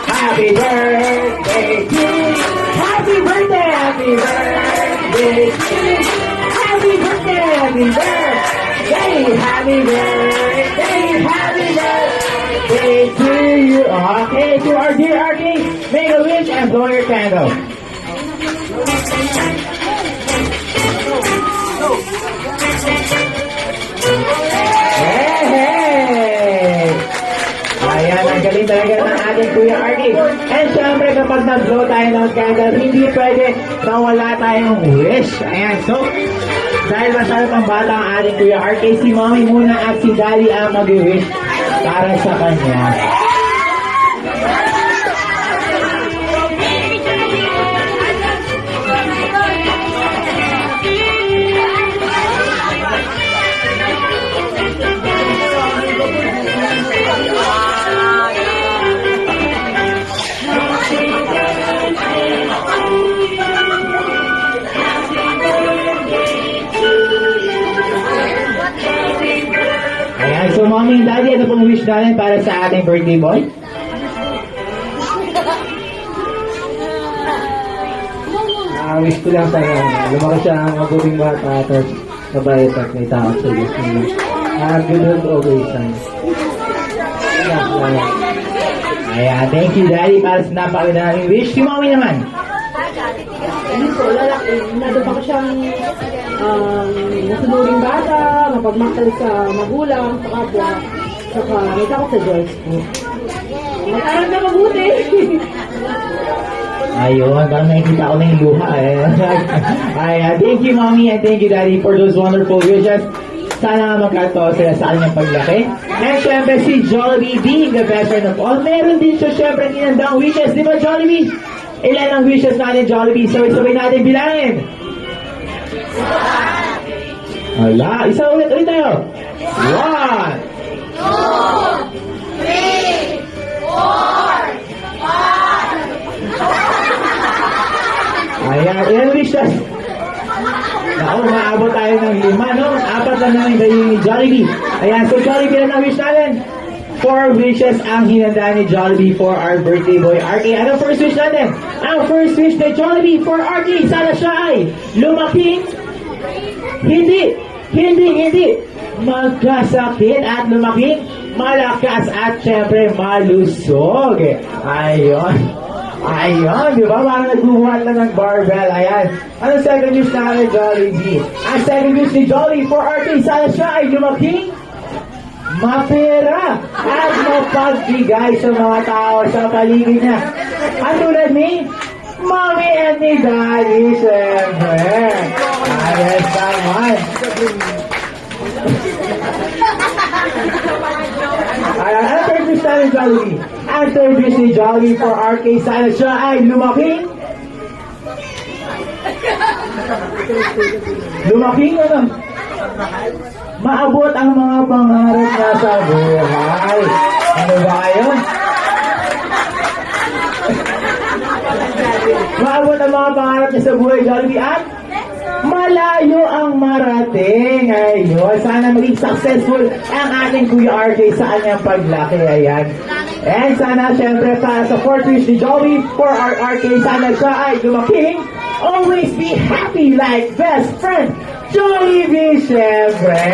Happy birthday to you. Happy birthday, happy birthday to you. Happy birthday, happy birthday, happy birthday, happy birthday to you. Okay, to our dear RK, make a wish and blow your candle. Hey! Ayan, ang galing talaga ng ating Kuya RK. And syempre, kapag nag-blow tayo ng candle, hindi pwede mawala tayong wish. Ayan, so, dahil masyado pang bata ang ating Kuya RK, si Mommy muna at si Daddy ang mag-wish para sa kanya. Ayan, so Mommy and Daddy, ano pong wish natin para sa ating birthday boy? Wish ko lang sana, lumaki siya ang mabuting bata, tapos mabait at may takot sa Diyos. Good old always son. Ayan, thank you Daddy para sa napakagandang wish. Si Mommy naman? Ano po, lalaki, nadapa ko siyang masunuring bata, mapagmakal sa magulang, sa kapwa, saka may takot sa Diyos po. Mag-aral na mabuti. Ayun, parang nakikita ko na yung luha eh. Ayan, thank you Mommy and thank you Daddy for those wonderful wishes. Sana nga magkatawa sila sa kanyang paglaki. And syempre si Jollibee being the best friend of all, meron din siya syempre inandang wishes. Di ba Jollibee? Ilan ang wishes natin Jollibee? Sabay-sabay natin bilangin. Hala, isa ulit tayo. 1, 2, 3, 4, 5. Ayan, ilan wishes? Naku, maabot tayo ng 5, no? 4 lang naman yung Jollibee. Ayan, so Jollibee, ilan ang wish natin? 4 wishes ang hinanda ni Jollibee for our birthday boy RK. Ano first wish natin? Ang first wish ni Jollibee for RK, sana siya ay lumaking hindi magkasakit at lumaking malakas at syempre malusog. Ayun, di ba? Parang nagbubuhat lang ng barbell. Ayan. Ano second wish natin, Jollibee? Ang second wish ni Jollibee for RK, sana siya ay lumaking mapera at mapagbigay sa mga tao sa paligid niya. At tulad ni Mommy and ni Daddy, syempre. Ayos naman. Ayan, ang third wish natin, Jollibee. Ang third wish ni Jollibee for RK, sana siya ay lumaking ano? Maabot ang mga pangarap niya sa buhay. Ano ba yun? Maabot ang mga pangarap niya sa buhay, Jollibee, at malayo ang marating. Ayun, sana maging successful ang ating Kuya RK sa kanyang paglaki. Ayan. And sana, syempre, para sa fourth wish ni Jollibee for our RK, sana siya ay lumaking always be happy like best friend Jollibee, syempre.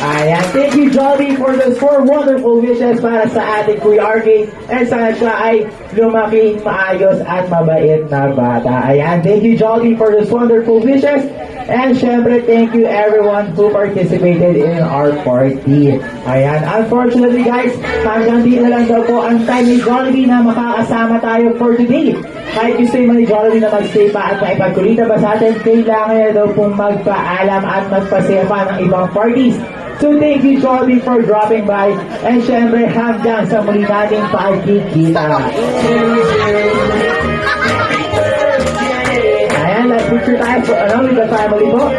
Ayan, thank you Jollibee for those 4 wonderful wishes para sa ating Kuya RK. And sana siya ay lumaking maayos at mabait na bata. Ayan, thank you Jollibee for those wonderful wishes. And syempre, thank you everyone who participated in our party. Ayan, unfortunately guys, hanggang di na lang daw po ang time ni Jollibee na makakasama tayo for today. Kahit gusto yung ni Jollibee na mag-stay pa at maipagkulita ba sa atin, kailangan niya daw pong magpaalam at magpasaya pa ng ibang parties. So thank you Jollibee for dropping by. And syempre, hanggang sa muli nating pagkikita. Ayan, let's picture tayo with the family po.